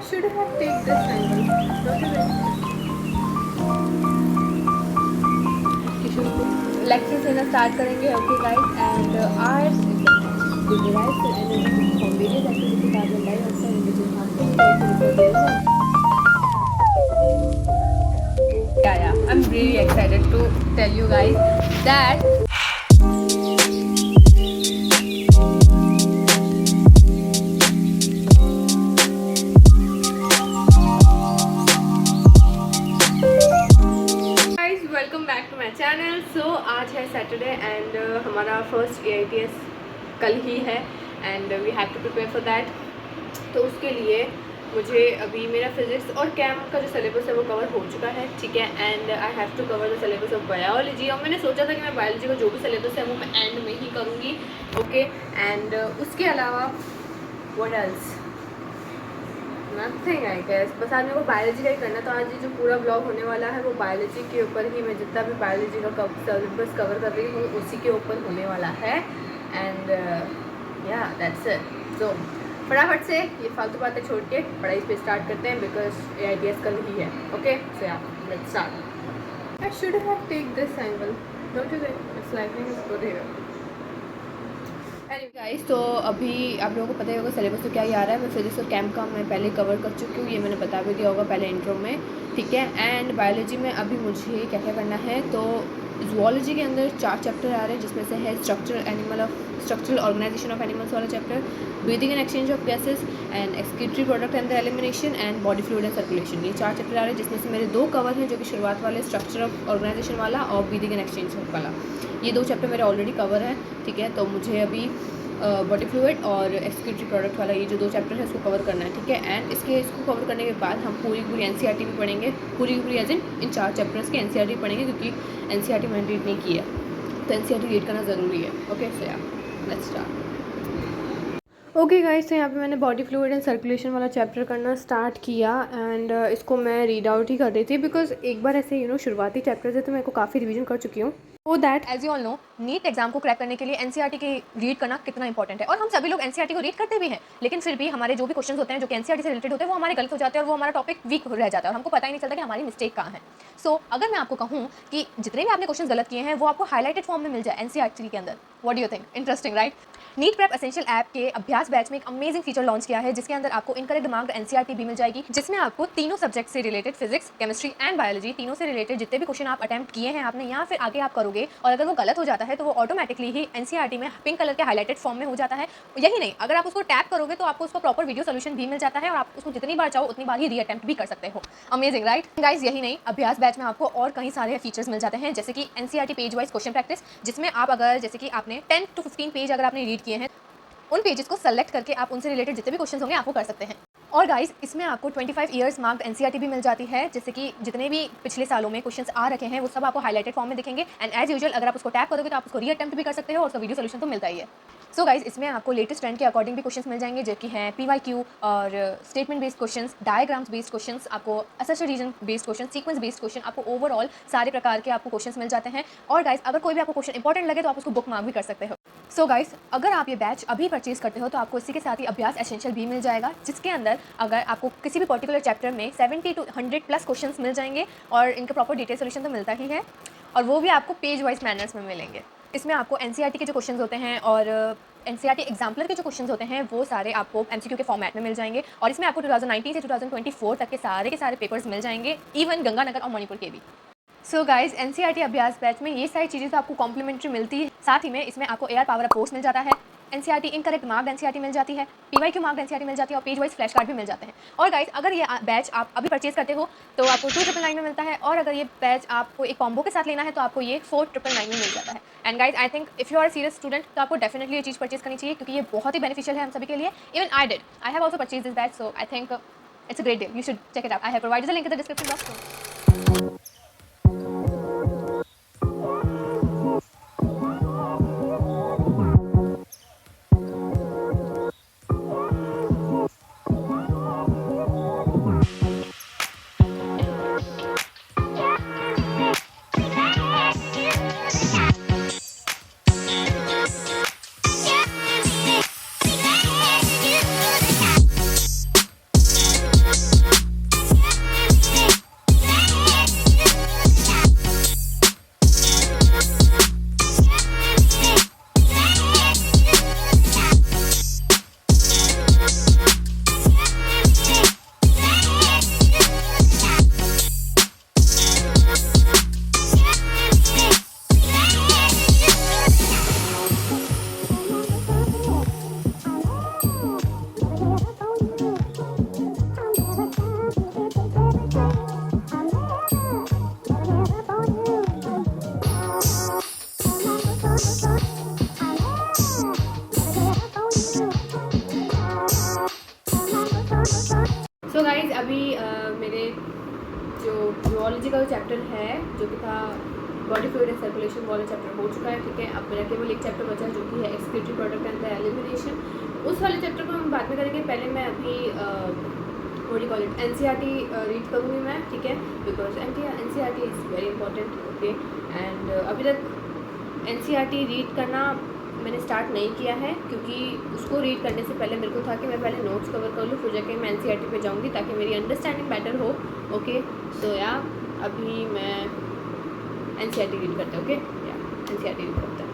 should have taken this angle. Don't you think? Lecture देना start करेंगे. Okay guys, and arts derives the energy from various activities of carbon dioxide in which is harmful to yeah, I'm really excited to tell you guys that welcome back to my channel. So आज है Saturday and हमारा first AITS कल ही है and we have to prepare for that. तो उसके लिए मुझे अभी मेरा फिज़िक्स और कैम का जो सिलेबस है वो कवर हो चुका है, ठीक है. And I have to cover the syllabus of biology. और मैंने सोचा था कि मैं बायोलॉजी का जो भी सिलेबस है वो मैं एंड में ही करूँगी. ओके, एंड उसके अलावा what else, nothing I guess. बस आज मेरे को बायोलॉजी का ही करना. तो आज जो पूरा ब्लॉग होने वाला है वो बायोलॉजी के ऊपर ही. मैं जितना भी बायोलॉजी का सिलेबस कवर कर रही हूँ उसी के ऊपर होने वाला है. एंड या दैट्स इट. सो फटाफट से ये फालतू बातें छोड़ के पढ़ाई पे स्टार्ट करते हैं बिकॉज AITS कल ही है. Okay, so yeah let's start. I should have take this angle. Don't you think it's lighting is good here. Guys, तो अभी आप लोगों को पता ही होगा सिलेबस तो क्या ही आ रहा है. मैं फिजिक्स और कैम का मैं पहले कवर कर चुकी हूँ, ये मैंने बता भी दिया होगा पहले इंट्रो में, ठीक है. एंड बायोलॉजी में अभी मुझे क्या क्या करना है. तो ज़ूलॉजी के अंदर 4 चैप्टर आ रहे हैं जिसमें से है स्ट्रक्चरल ऑर्गेनाइजेशन ऑफ एनिमल्स वाला chapter, breathing and exchange of gases and excretory product and the elimination and body fluid and circulation. ये 4 चैप्टर आ रहे हैं जिसमें से मेरे 2 कवर हैं जो कि शुरुआत वाले स्ट्रक्चर ऑफ ऑर्गेनाइजेशन वाला और ब्रीदिंग एंड एक्सचेंज वाला. ये 2 चैप्टर मेरे ऑलरेडी कवर है, ठीक है. तो मुझे अभी बॉडी फ्लूइड और एक्सक्रीटरी प्रोडक्ट वाला ये जो 2 चैप्टर है उसको कवर करना है, ठीक है. एंड इसको कवर करने के बाद हम पूरी NCERT भी पढ़ेंगे. पूरी एज इन 4 चैप्टर्स के NCERT पढ़ेंगे क्योंकि NCERT मैंने रीड नहीं की है तो NCERT रीड करना ज़रूरी है. Okay, so yeah let's start. Okay guys, तो यहाँ पे मैंने बॉडी फ्लूइड एंड सर्कुलेशन वाला चैप्टर करना स्टार्ट किया. एंड इसको मैं रीड आउट ही कर रही थी बिकॉज एक बार ऐसे शुरुआती चैप्टर से तो मैं को काफ़ी रिवीजन कर चुकी हूँ. So that as you all know, NEET exam को क्रैक करने के लिए NCERT की रीड करना कितना इंपॉर्टेंट है. और हम सभी लोग NCERT को रीड करते भी हैं, लेकिन फिर भी हमारे जो भी क्वेश्चन होते हैं जो कि NCERT से रिलेटेड होते हैं वो हमारे गलत हो जाते हैं और वो हमारा टॉपिक वीक रह जाता है और हमको पता ही नहीं चलता कि हमारी मिस्टेक कहाँ है. सो अगर मैं आपको कहूँ कि जितने भी आपने क्वेश्चन गलत किए हैं वो आपको हाईलाइटेड फॉर्म में मिल जाए NCERT के अंदर. What do you think? Interesting, right? NEET prep essential app के अभ्यास बैच में एक अमेजिंग फीचर लॉन्च किया है जिसके अंदर आपको इनकरेक्ट मार्क्ड NCERT भी मिल जाएगी, जिसमें आपको तीनों सब्जेक्ट से related physics, chemistry and biology तीनों से रिलेटेड जितने भी क्वेश्चन आप अटेम्प्ट किए हैं आपने या फिर आगे आप करोगे और अगर वो गलत हो जाता है तो वो ऑटोमेटिकली ही NCERT में पिंक कलर के हाईलाइटेड फॉर्म में हो जाता है. यही नहीं, अगर आप उसको टैप करोगे तो आपको उसका प्रॉपर वीडियो सोल्यूशन भी मिल जाता है और आप उसको जितनी बार चाहो उतनी बार ही रीअटेम्प्ट भी कर सकते हो. Amazing, right guys? यही नहीं, अभ्यास बैच में आपको और कई सारे फीचर्स मिल जाते हैं जैसे कि NCERT page wise question practice, जिसमें आप अगर जैसे कि आपने 10 to 15 पेज अगर आपने रीड किए हैं उन पेजेस को सेलेक्ट करके आप उनसे रिलेटेड जितने भी क्वेश्चन होंगे आपको कर सकते हैं. और गाइस, इसमें आपको 25 ईयर्स मार्क्ड NCERT भी मिल जाती है, जैसे कि जितने भी पिछले सालों में क्वेश्चंस आ रखे हैं वो सब आपको हाईलाइटेड फॉर्म में दिखेंगे. एंड एज यूजुअल अगर आप उसको टैप करोगे तो आप उसको रीअटेम्प्ट भी कर सकते हो और उसका वीडियो सोल्यूशन तो मिलता ही है. सो गाइस, इसमें आपको लेटेस्ट ट्रेंड के अकॉर्डिंग भी क्वेश्चंस मिल जाएंगे जो कि हैं PYQ और statement based questions, diagrams based questions, आपको assertion reason based question, sequence based question, आपको ओवरऑल सारे प्रकार के आपको क्वेश्चंस मिल जाते हैं. और गाइस, अगर कोई भी आपको क्वेश्चन इंपॉर्टेंट लगे तो आप उसको बुक मार्क भी कर सकते हो. सो गाइस, अगर आप ये बैच अभी परचेज करते हो तो आपको इसी के साथ ही अभ्यास एसेंशियल भी मिल जाएगा, जिसके अंदर अगर आपको किसी भी पर्टिकुलर चैप्टर में 70 to 100 प्लस क्वेश्चंस मिल जाएंगे और इनका प्रॉपर डिटेल सोल्यूशन तो मिलता ही है और वो भी आपको पेज वाइज मैनर्स में मिलेंगे. इसमें आपको NCERT के जो क्वेश्चन होते हैं और NCERT एग्जाम्पलर के जो क्वेश्चन होते हैं वो सारे आपको MCQ के फॉर्मेट में मिल जाएंगे और इसमें आपको 2019 से 2024 तक के सारे पेपर्स मिल जाएंगे, इवन गंगानगर और मणिपुर के भी. सो गाइज, NCERT अभ्यास बैच में ये सारी चीज़ें तो आपको कॉम्प्लीमेंट्री मिलती है. साथ ही में इसमें आपको AR पावर अप कोर्स मिल जाता है, NCERT इनकरेक्ट मार्क्ड NCERT मिल जाती है, PYQ मार्क्ड NCERT मिल जाती है और पेज वाइज फ्लैश कार्ड भी मिल जाते हैं. और गाइज, अगर ये बैच आप अभी परचेज करते हो तो आपको 2,999 में मिलता है और अगर ये बैच आपको एक कॉम्बो के साथ लेना है तो आपको ये 4,999 में मिल जाता है. And guys, I think if you are a serious student तो आपको डेफिनेटली ये चीज़ परचेज करनी चाहिए क्योंकि ये बहुत ही बेनिफिशियल है हम सभी के लिए. Even I have also purchase this batch, so I think it's a great deal. You should check it out. I have provided the link in the description box. So guys अभी मेरे जो zoology का chapter है जो कि था body fluid and circulation वाला chapter हो चुका है, ठीक है। अब मेरा केवल एक चैप्टर बचा है जो कि है excretory product and the elimination. उस वाले चैप्टर को हम बाद में करेंगे। पहले मैं अभी what you call it NCERT read करूँगी मैं, ठीक है, because NCERT is very important, okay. And अभी तक एनसीईआरटी रीड करना मैंने स्टार्ट नहीं किया है क्योंकि उसको रीड करने से पहले मेरे को था कि मैं पहले नोट्स कवर कर लूँ, फिर जाके मैं एनसीईआरटी पे जाऊँगी ताकि मेरी अंडरस्टैंडिंग बेटर हो, ओके। सो या अभी मैं एनसीईआरटी रीड करते हैं, ओके, या एनसीईआरटी रीड करते हैं।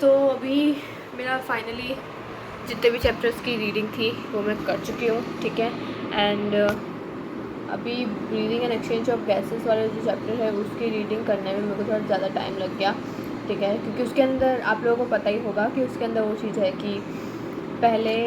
तो अभी मेरा फाइनली जितने भी चैप्टर्स की रीडिंग थी वो मैं कर चुकी हूँ, ठीक है। एंड अभी breathing and exchange of gases वाला जो चैप्टर है उसकी रीडिंग करने में मेरे को थोड़ा ज़्यादा टाइम लग गया, ठीक है, क्योंकि उसके अंदर आप लोगों को पता ही होगा कि उसके अंदर वो चीज़ है कि पहले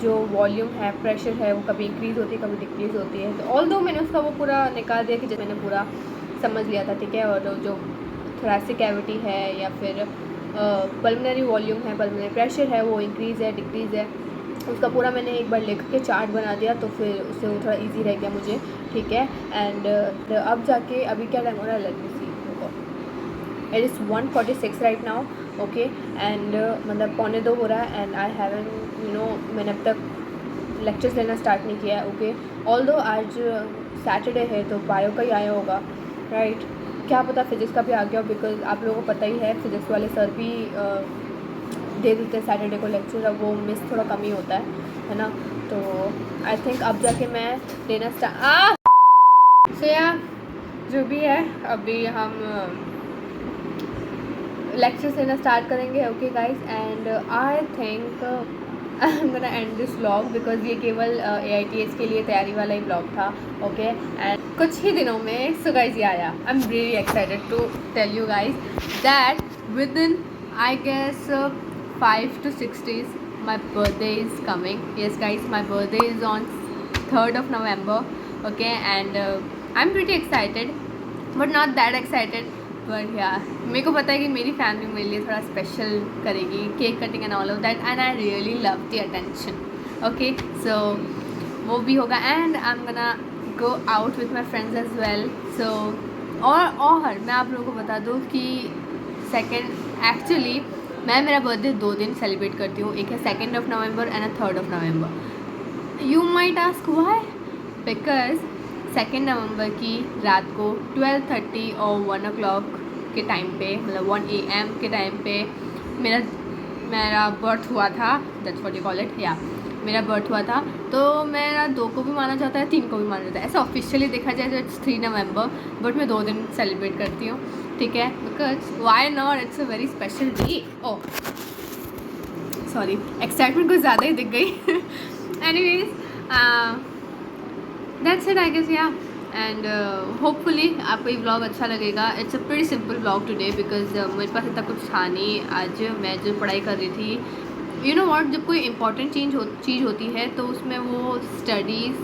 जो वॉल्यूम है, प्रेशर है, वो कभी इंक्रीज़ होती है कभी डिक्रीज़ होती है। तो ऑल दो मैंने उसका वो पूरा निकाल दिया कि जब मैंने पूरा समझ लिया था, ठीक है। और जो थोरेसिक कैविटी है या फिर पल्मोनरी वॉल्यूम है, पल्मोनरी प्रेशर है, वो इंक्रीज़ है डिक्रीज़ है, उसका पूरा मैंने एक बार लिख के चार्ट बना दिया, तो फिर उससे वो थोड़ा इजी रह गया मुझे, ठीक है। एंड अब जाके अभी क्या टाइम हो रहा है, let me see, it is 1:46 right now, okay. And मतलब 1:45 हो रहा है एंड आई हैवन मैंने अब तक लेक्चर्स लेना स्टार्ट नहीं किया है, ओके। ऑल्दो आज सैटरडे है तो बायो का ही आया होगा, राइट। क्या पता फिज़िक्स का भी आ गया हो, बिकॉज आप लोगों को पता ही है फिज़िक्स वाले सर भी दे देते हैं सैटरडे को लेक्चर, अब वो मिस थोड़ा कम ही होता है ना। तो आई थिंक अब जाके मैं लेना सो या जो भी है अभी हम लेक्चर्स लेना स्टार्ट करेंगे, okay guys. And I think I am gonna end this vlog because ये केवल AITS के लिए तैयारी वाला ही व्लॉग था, ओके। एंड कुछ ही दिनों में सो गाइज ये आया, I am really excited to tell you guys that within I guess 5 to 6 days my birthday is coming. Yes guys, my birthday is on 3rd of November, okay. And I'm pretty excited but not that excited, but yeah, मेरे को पता है कि मेरी family मेरे लिए थोड़ा special करेगी, cake cutting and all of that, and I really love the attention, okay. So वो भी होगा and I am gonna go out with my friends as well. So और मैं आप लोगों को बता दूँ कि एक्चुअली मैं मेरा बर्थडे 2 दिन सेलिब्रेट करती हूँ, एक है 2nd of November and 3rd of November. You might ask why, because 2nd November की रात को 12:30 और 1 o'clock के टाइम पे, मतलब 1 AM के टाइम पे मेरा बर्थ हुआ था, that's what you call it, या मेरा बर्थ हुआ था। तो मेरा 2 को भी माना जाता है, 3 को भी माना जाता है। ऐसा ऑफिशियली देखा जाए तो इट्स 3 November, बट मैं 2 दिन सेलिब्रेट करती हूँ, ठीक है, because why not, it's a very special day. Oh sorry, excitement कुछ ज़्यादा ही दिख गई। Anyways that's it I guess, yeah. And hopefully आपको ये व्लॉग अच्छा लगेगा। It's a pretty simple vlog today because मेरे पास इतना कुछ था नहीं। आज मैं जो पढ़ाई कर रही थी, यू नो व्हाट, जब कोई इंपॉर्टेंट चीज़ होती है तो उसमें वो स्टडीज़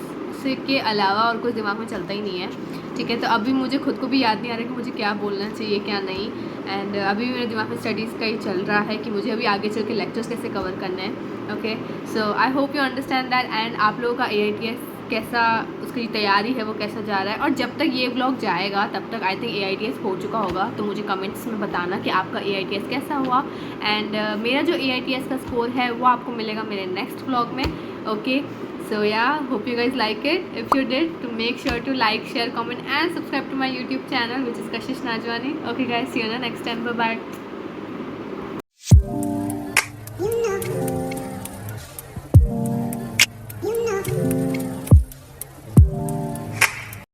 से के अलावा और कुछ दिमाग में चलता ही नहीं है, ठीक है। तो अभी मुझे खुद को भी याद नहीं आ रहा कि मुझे क्या बोलना चाहिए क्या नहीं। एंड अभी भी मेरे दिमाग में स्टडीज़ का ही चल रहा है कि मुझे अभी आगे चल के लेक्चर्स कैसे कवर करना है, okay. So I hope you understand that. And आप लोगों का AITS कैसा उसकी तैयारी है वो कैसा जा रहा है। और जब तक ये व्लॉग जाएगा तब तक आई थिंक AITS हो चुका होगा, तो मुझे कमेंट्स में बताना कि आपका AITS कैसा हुआ। एंड मेरा जो AITS का स्कोर है वो आपको मिलेगा मेरे नेक्स्ट व्लॉग में। Okay, so yeah, hope you guys like it. If you did, to make sure to like, share, comment and subscribe to my YouTube channel, which is Kashish Najwani. Okay guys, see you in the next time. Bye bye.